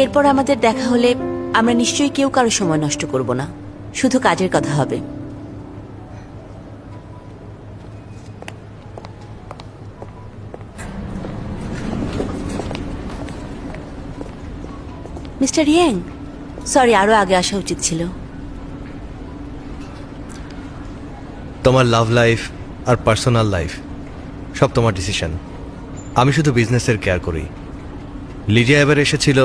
এরপর আমাদের দেখা হলে আমরা নিশ্চয়ই কেউ কারো সময় নষ্ট করব না, শুধু কাজের কথা হবে। মিস্টার ইয়াং, সরি, আরো আগে আসা উচিত ছিল। তোমার লাভ লাইফ আর পার্সোনাল লাইফ সব তোমার ডিসিশন। আমি শুধু বিজনেসের কেয়ার করি। লিডিয়া এবার এসেছিল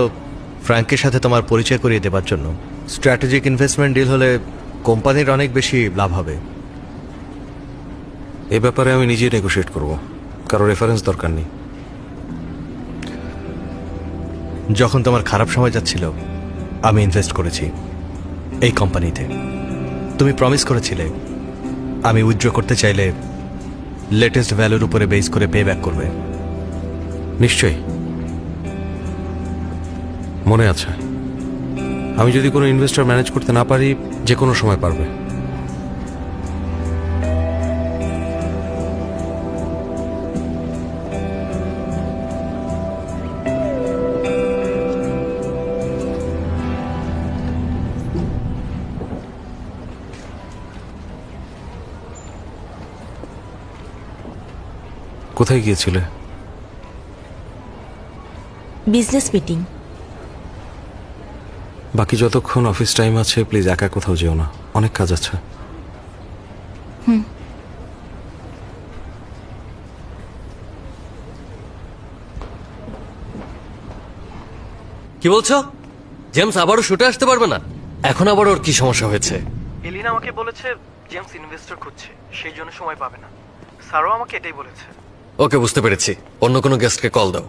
ফ্র্যাঙ্কের সাথে তোমার পরিচয় করিয়ে দেবার জন্য। স্ট্র্যাটেজিক ইনভেস্টমেন্ট ডিল হলে কোম্পানির অনেক বেশি লাভ হবে। এ ব্যাপারে আমি নিজেই নেগোশিয়েট করব, কারো রেফারেন্স দরকার নেই। যখন তোমার খারাপ সময় যাচ্ছিল আমি ইনভেস্ট করেছি এই কোম্পানিতে। তুমি প্রমিস করেছিলে আমি উইথড্র করতে চাইলে লেটেস্ট ভ্যালুর উপরে বেস করে পে ব্যাক করবে। নিশ্চয়ই মনে আছে। আমি যদি কোনো ইনভেস্টর ম্যানেজ করতে না পারি, যে কোনো সময় পারবে। কোথায় গিয়েছিলে? Business meeting. বাকি যতক্ষণ অফিস টাইম আছে প্লিজ একা কোথাও যেও না, অনেক কাজ আছে। কি বলছো? জেমস আবারও শুটে আসতে পারবে না? এখন আবার ওর কি সমস্যা হয়েছে? এলিনা আমাকে বলেছে জেমস ইনভেস্টর খুঁজছে, সেই জন্য সময় পাবে না। স্যারও আমাকে এটাই বলেছে। ওকে, বুঝতে পেরেছি। অন্য কোনো গেস্টকে কল দাও।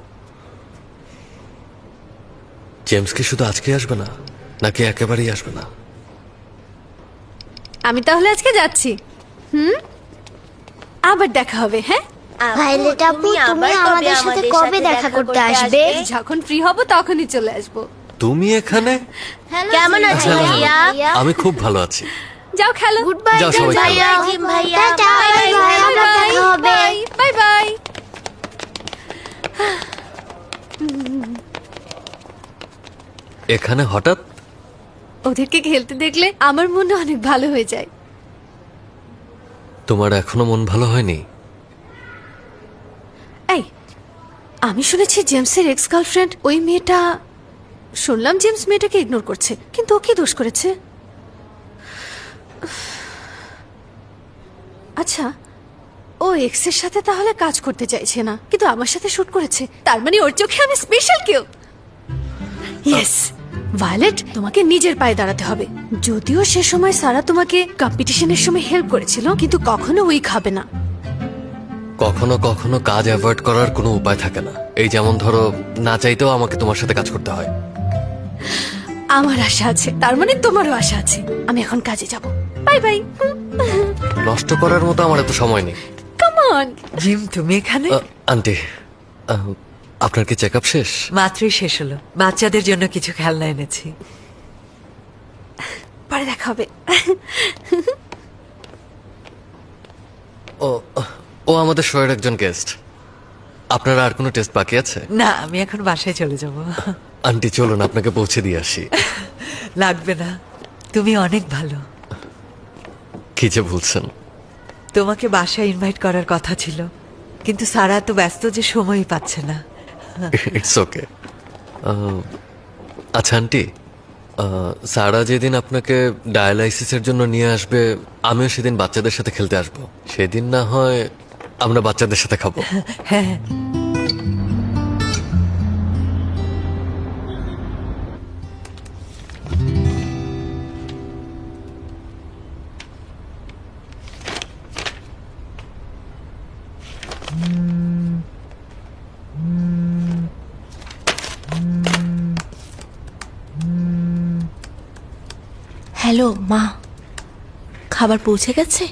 জেমস কি শুধু আজকে আসবে না, নাকি একেবারেই আসবে না? আমি তাহলে আজকে যাচ্ছি। আবার দেখা হবে। হ্যাঁ, ভায়োলেট আপু, তুমি আমাদের সাথে কবে দেখা করতে আসবে? যখন ফ্রি হব তখনই চলে আসবো। তুমি এখানে? কেমন আছো ভাইয়া? আমি খুব ভালো আছি। যাও খেলো। গুড বাই যাও সবাই খেলো। ভাইয়া। টাটা, বাই বাই, আবার দেখা হবে। Bye bye. এখানে হঠাৎ? ওদেরকে খেলতে দেখলে আমার মনে অনেক ভালো হয়ে যায়। তোমার এখনো মন ভালো হয়নি? এই, আমি শুনেছি জেমসের এক্স গার্লফ্রেন্ড ওই মেয়েটা। শুনলাম জেমস মেয়েটাকে ইগনোর করছে, কিন্তু ও কি দোষ করেছে? আচ্ছা, ও এক্স এর সাথে তাহলে কাজ করতে চাইছে না, কিন্তু আমার সাথে শুট করেছে। তার মানে ওর চোখে আমি স্পেশাল কেউ। ইয়েস ভায়োলেট, তোমাকে নিজের পায়ে দাঁড়াতে হবে। যদিও সে সময় সারা তোমাকে কম্পিটিশনের সময় হেল্প করেছিল, কিন্তু কখনো উইক হবে না। কখনো কখনো কাজ অ্যাভয়েড করার কোনো উপায় থাকে না। এই যেমন ধরো, না চাইতেও আমাকে তোমার সাথে কাজ করতে হয়। আমার আশা আছে, তার মানে তোমারও আশা আছে। আমি এখন কাজে যাব। Bye bye. নষ্ট করার মতো আমার এত সময় নেই। Come on. জিম, তুমি এখানে? আন্টি, আপনার কি চেক আপ শেষ? মাত্রই শেষ হলো। বাচ্চাদের জন্য কিছু খেলনা এনেছি। পরে দেখা হবে। ও ও আমাদের শোয়ের একজন গেস্ট। আপনারা আর কোনো টেস্ট বাকি আছে? না, আমি এখন বাসায় চলে যাব। আন্টি চলুন, আপনাকে পৌঁছে দিয়ে আসি। লাগবে না, তুমি অনেক ভালো। কি যে বলছেন? তোমাকে বাসায় ইনভাইট করার কথা ছিল, কিন্তু সারা তো ব্যস্ত যে সময়ই পাচ্ছে না। It's okay. আচ্ছা আন্টি, সারা যেদিন আপনাকে ডায়ালাইসিসের জন্য নিয়ে আসবে, আমিও সেদিন বাচ্চাদের সাথে খেলতে আসবো। সেদিন না হয় আমরা বাচ্চাদের সাথে খাবো। হ্যাঁ, হ্যালো মা, খাবার পৌঁছে গেছে?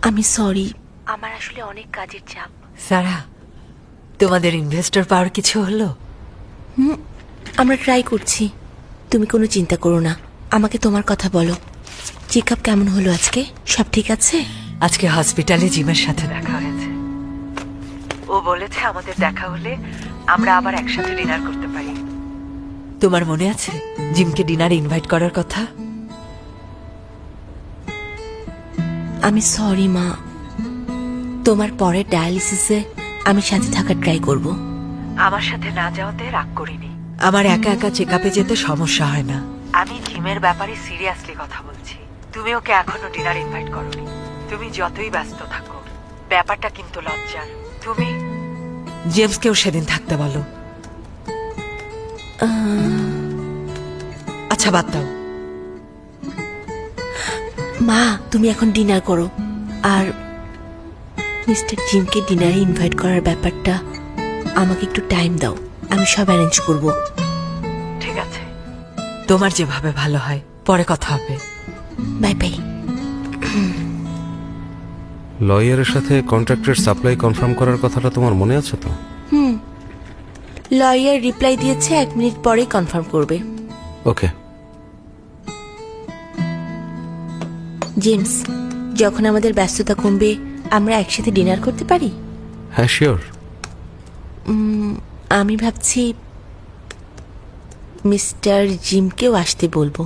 আমি সরি, আমার আসলে অনেক কাজের চাপ। সারা, তোমাদের ইনভেস্টর পাওয়ার কিছু হলো? আমরা ট্রাই করছি, তুমি কোনো চিন্তা করো না। আমাকে তোমার কথা বলো, চেক আপ কেমন হলো আজকে? সব ঠিক আছে? আজকে হসপিটালে জিমের সাথে দেখা হয়েছে। ও বলেছে আমাদের দেখা হলে আমরা আবার একসাথে ডিনার করতে পারি। তোমার মনে আছে জিমকে ডিনারে ইনভাইট করার কথা? আমি সরি মা, তোমার পরের ডায়ালিসিসে আমি সাথে থাকার ট্রাই করব। আমার সাথে না যাওয়াতে রাগ করিনি। আমার একা একা চেক আপে যেতে সমস্যা হয় না। আমি জিমের ব্যাপারে সিরিয়াসলি কথা বলছি। তুমি ওকে এখনো ডিনার ইনভাইট করোনি। তুমি যতই ব্যস্ত থাকো, ব্যাপারটা কিন্তু লজ্জার। তুমি জেমসকেও সেদিন থাকতে বলো। আচ্ছা বাদ দাও। মা তুমি এখন ডিনার করো, আর মিস্টার জিমকে ডিনারে ইনভাইট করার ব্যাপারটা আমাকে একটু টাইম দাও, আমি সব অ্যারেঞ্জ করব। ঠিক আছে, তোমার যেভাবে ভালো হয়। পরে কথা হবে। Bye bye. লয়ারের সাথে কন্ট্রাক্টের সাপ্লাই কনফার্ম করার কথাটা তোমার মনে আছে তো? লয়ার রিপ্লাই দিয়েছে 1 মিনিট পরেই কনফার্ম করবে। ওকে। জেমস, যখন আমাদের ব্যস্ততা কমবে আমরা একসাথে ডিনার করতে পারি? হ্যাঁ শিওর। আমি ভাবছি মিস্টার জিমকেও আসতে বলবো।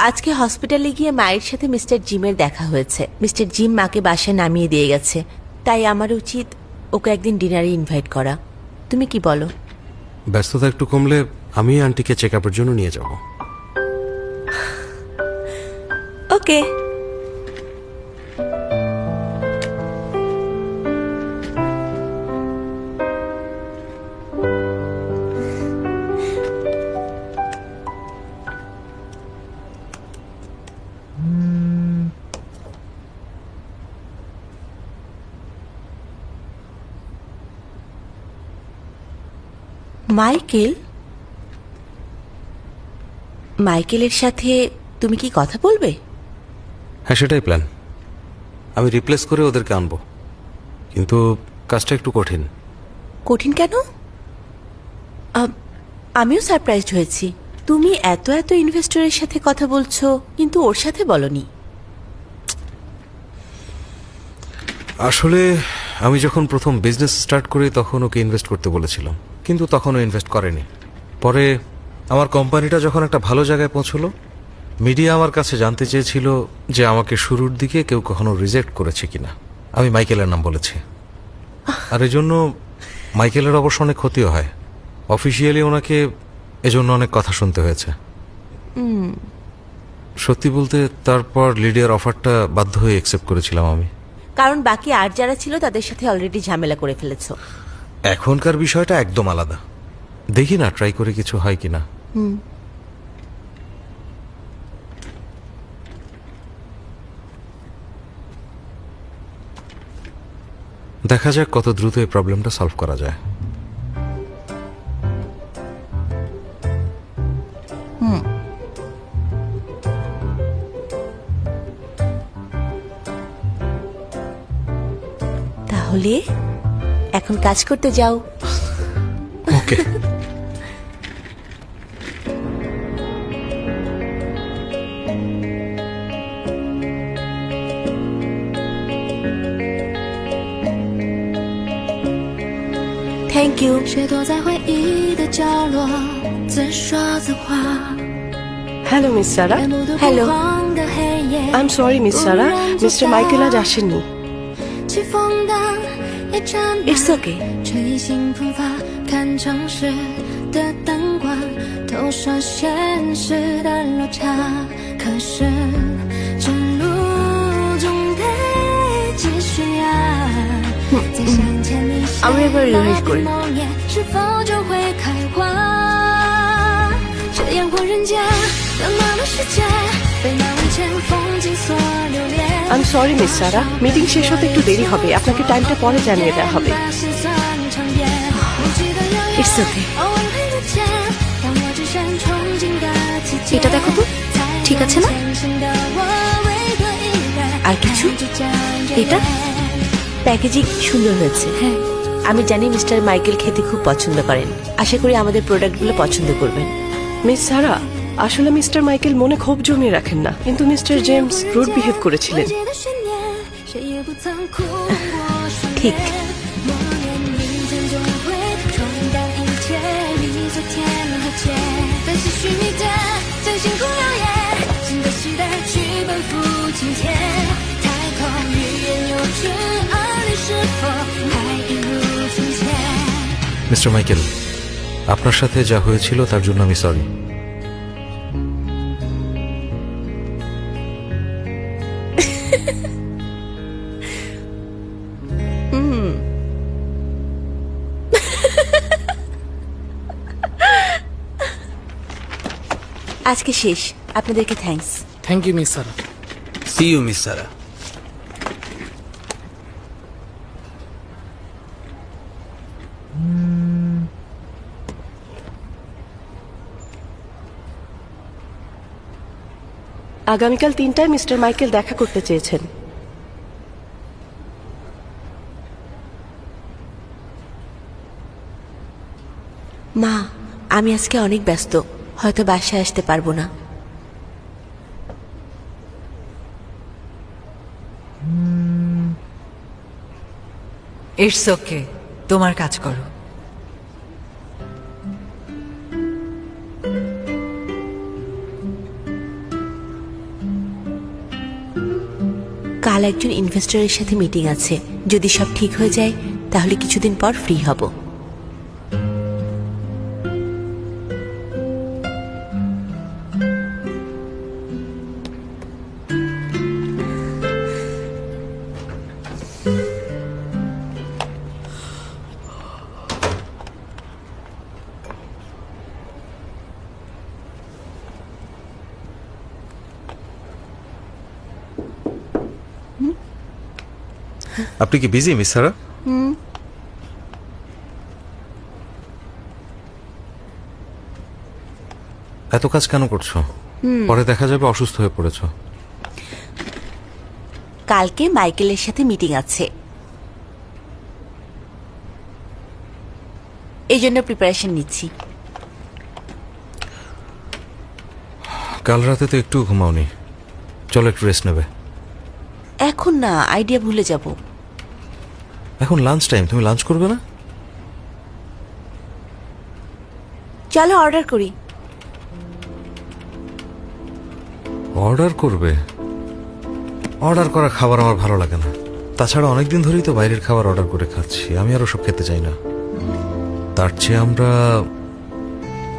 আজকে হসপিটালে গিয়ে মায়ের সাথে মিস্টার জিমের দেখা হয়েছে। মিস্টার জিম মাকে বাসায় নামিয়ে দিয়ে গেছে, তাই আমার উচিত ওকে একদিন ডিনারে ইনভাইট করা। তুমি কি বলো? ব্যস্ততা একটু কমলে আমি আন্টিকে চেক আপের জন্য নিয়ে যাব। ওকে। মাইকেল, মাইকেলের সাথে তুমি কি কথা বলবে? হ্যাঁ সেটাই প্ল্যান। আমি রিপ্লেস করে ওদেরকে আনবো, কিন্তু কাজটা একটু কঠিন। কঠিন কেন? আমিও সারপ্রাইজড হয়েছি। তুমি এত এত ইনভেস্টরের সাথে কথা বলছো, কিন্তু ওর সাথে বলনি। আসলে আমি যখন প্রথম বিজনেস স্টার্ট করি তখন ওকে ইনভেস্ট করতে বলেছিলাম, কিন্তু তখনও ইনভেস্ট করেনি। পরে আমার কোম্পানিটা যখন একটা ভালো জায়গায় পৌঁছলো, মিডিয়া আমার কাছে জানতে চেয়েছিল যে আমাকে শুরুর দিকে কেউ কখনো রিজেক্ট করেছে কিনা। আমি মাইকেলের নাম বলেছি, আর এজন্য মাইকেলের অবশ্য অনেক ক্ষতিও হয়। অফিসিয়ালি ওনাকে এজন্য অনেক কথা শুনতে হয়েছে। সত্যি বলতে তারপর লিডিয়ার অফারটা বাধ্য হয়ে অ্যাকসেপ্ট করেছিলাম আমি, কারণ বাকি আর যারা ছিল তাদের সাথে অলরেডি ঝামেলা করে ফেলেছো। এখনকার বিষয়টা একদম আলাদা। দেখি না ট্রাই করে কিছু হয় কিনা। দেখা যাক কত দ্রুত এই প্রবলেমটা সলভ করা যায়। তাহলে এখন কাজ করতে যাও। Okay. Thank you。 hello miss Sarah. Hello. I am sorry miss Sarah, mister Michael আজ আসেননি। ইটস ওকে।吹醒喷发，看城市的灯光，投射现实的落差。可是这路总得继续啊。在向前你写আমরা এবার রিভাইজ করি।梦魇是否就会开花？这烟火人间，冷暖的世界，被那万千风景所留恋。আই am sorry miss Sarah, meeting শেষ হতে একটু দেরি হবে, আপনাকে টাইমটা পরে জানিয়ে দেওয়া হবে। It's okay. এটা দেখো তো, ঠিক আছে না? আর কিছু? এটা প্যাকেজিং সুন্দর হয়েছে। হ্যাঁ, আমি জানি মিস্টার মাইকেল খেতে খুব পছন্দ করেন। আশা করি আমাদের প্রোডাক্টগুলো পছন্দ করবেন। মিস সারা, আসলে মিস্টার মাইকেল মনে ক্ষোভ জমিয়ে রাখেন না, কিন্তু মিস্টার জেমস রুড বিহেভ করেছিলেন।谁也不曾哭过霜ঠিক।月，默念明天总会冲淡一切，你昨天和解，分析虚拟的真心不了耶，新的时代剧本付今天，太空语言幼稚，而你是否还一如从前？মিস্টার মাইকেল, আপনার সাথে যা হয়েছিল তার জন্য আমি সরি। আজকে শেষ, আপনাদেরকে thanks. Thank you miss Sarah. See you miss Sarah. আগামীকাল 3টায় মিস্টার মাইকেল দেখা করতে চেয়েছেন। মা, আমি আজকে অনেক ব্যস্ত, হয়তো বাসায় আসতে পারবো না। ইটস ওকে, তোমার কাজ করো। কাল একজন ইনভেস্টরের সাথে মিটিং আছে, যদি সব ঠিক হয়ে যায় তাহলে কিছুদিন পর ফ্রি হব। আপনি কি বিজি মিস সারা? এত কাজ কেন করছো? পরে দেখা যাবে অসুস্থ হয়ে পড়েছো। কালকে মাইকেলের সাথে মিটিং আছে, এই জন্য প্রিপারেশন নিচ্ছি। কাল রাতে তো একটু ঘুমাওনি, চলো একটু রেস্ট নেবে। এখন না, আইডিয়া ভুলে যাব। এখন লাঞ্চ টাইম, তুমি লাঞ্চ করবে না? চলো অর্ডার করি। অর্ডার করবে? অর্ডার করা খাবার আমার ভালো লাগে না। তাছাড়া অনেকদিন ধরেই তো বাইরের খাবার অর্ডার করে খাচ্ছি, আমি আর ওসব খেতে চাই না। তার চেয়ে আমরা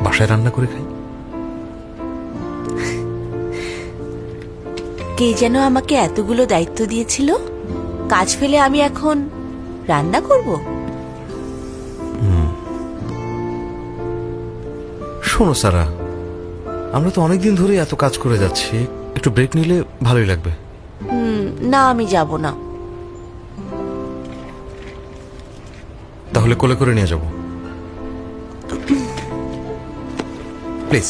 বাসায় রান্না করে খাই। কে যেন আমাকে এতগুলো দায়িত্ব দিয়েছিল, কাজ ফেলে আমি এখন রান্না করব? শোনো সারা, আমরা তো অনেকদিন ধরেই এত কাজ করে যাচ্ছি, একটু ব্রেক নিলে ভালোই লাগবে। না, আমি যাব না। তাহলে কোলে করে নিয়ে যাব, প্লিজ।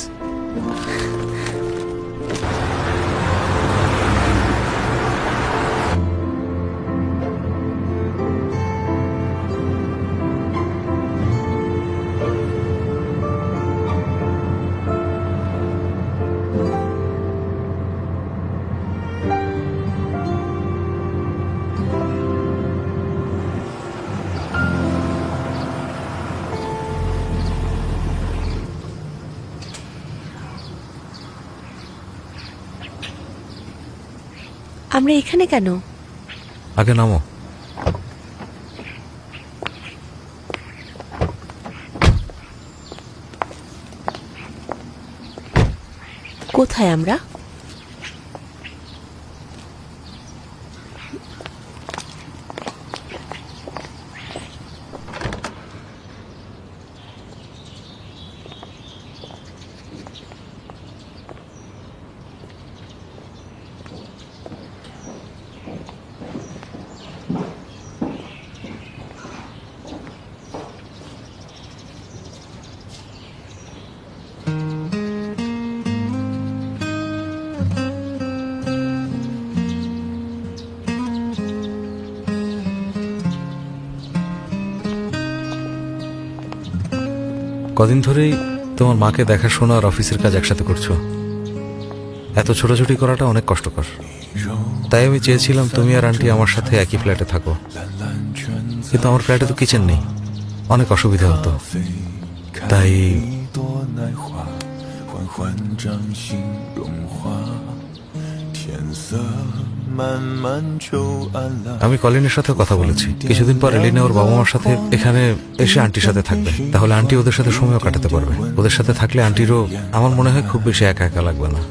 আমরা এখানে কেন? আগে নামো। কোথায় আমরা? কদিন ধরেই তোমার মাকে দেখাশোনা আর অফিসের কাজ একসাথে করছো। এত ছোটাছুটি করাটা অনেক কষ্টকর। তাই আমি চেয়েছিলাম তুমি আর আন্টি আমার সাথে একই ফ্ল্যাটে থাকো, কিন্তু আমার ফ্ল্যাটে তো কিচেন নেই, অনেক অসুবিধা হতো। তাই আমি কলিনের সাথে কথা বলেছি, কিছুদিন পর এলিনা ওর বাবা মার সাথে এখানে এসে আন্টির সাথে থাকবে। তাহলে আন্টি ওদের সাথে সময়ও কাটাতে পারবে। ওদের সাথে থাকলে আন্টিরও আমার মনে হয় খুব বেশি একা একা লাগবে না।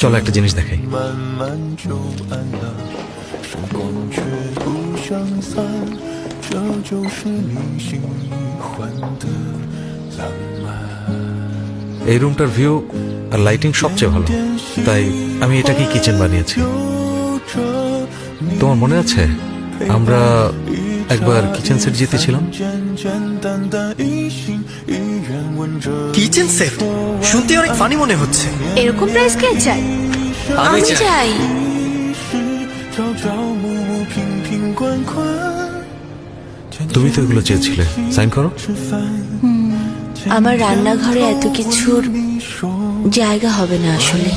চলো একটা জিনিস দেখাই। এই রুমটার ভিউ আর লাইটিং সবচেয়ে ভালো, তাই আমি এটাকেই কিচেন বানিয়েছি। তোমার মনে আছে আমরা একবার কিচেন সেট জিতেছিলাম? কিচেন সেট শুনতে অনেক ফানি মনে হচ্ছে। এরকম প্রাইস কে চাই? আমি চাই। তুমি তো এগুলো চেয়েছিলে, সাইন করো। আমার রান্নাঘরে এত কিছুর জায়গা হবে না আসলে।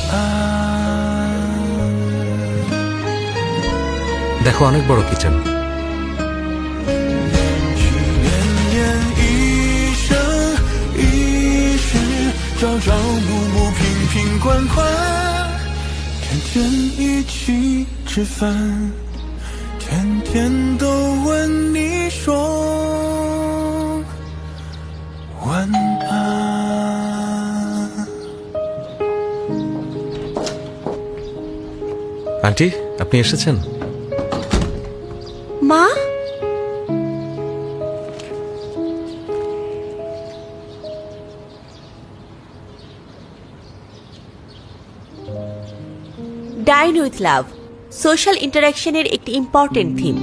দেখো অনেক বড় কিচেন। আন্টি আপনি এসেছেন? মা, ডাইন উইথ লাভ সোশ্যাল ইন্টারাকশনের একটি ইম্পর্টেন্ট থিম।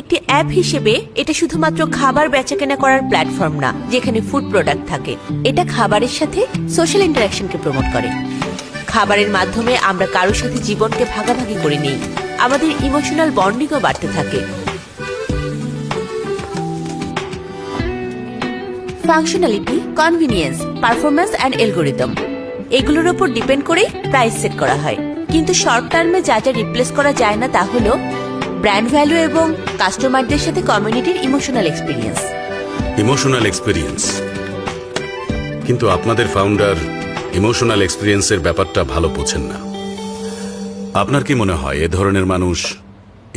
একটি অ্যাপ হিসেবে এটা শুধুমাত্র খাবার বেচাকেনা করার প্ল্যাটফর্ম না যেখানে ফুড প্রোডাক্ট থাকে। এটা খাবারের সাথে সোশ্যাল ইন্টারাকশনকে প্রমোট করে। খাবারের মাধ্যমে আমরা কারোর সাথে জীবনকে ভাগাভাগি করে নিই, আমাদের ইমোশনাল বন্ডিংও বাড়তে থাকে। Functionality, convenience, performance and algorithm এগুলোর উপর ডিপেন্ড করেই প্রাইস সেট করা হয়। কিন্তু শর্ট টার্মে যা যা রিপ্লেস করা যায় না তা হলো ব্র্যান্ড ভ্যালু এবং কাস্টমারদের সাথে কমিউনিটির ইমোশনাল এক্সপিরিয়েন্স। ইমোশনাল এক্সপিরিয়েন্স, কিন্তু আপনাদের ফাউন্ডার ইমোশনাল এক্সপিরিয়েন্সের ব্যাপারটা ভালো বোঝেন না। আপনার কি মনে হয় এ ধরনের মানুষ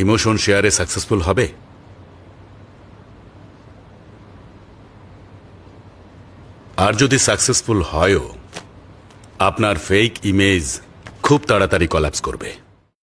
ইমোশন শেয়ারে সাকসেসফুল হবে? আর যদি সাকসেসফুল হয়ও, আপনার ফেক ইমেজ খুব তাড়াতাড়ি কলাপস করবে।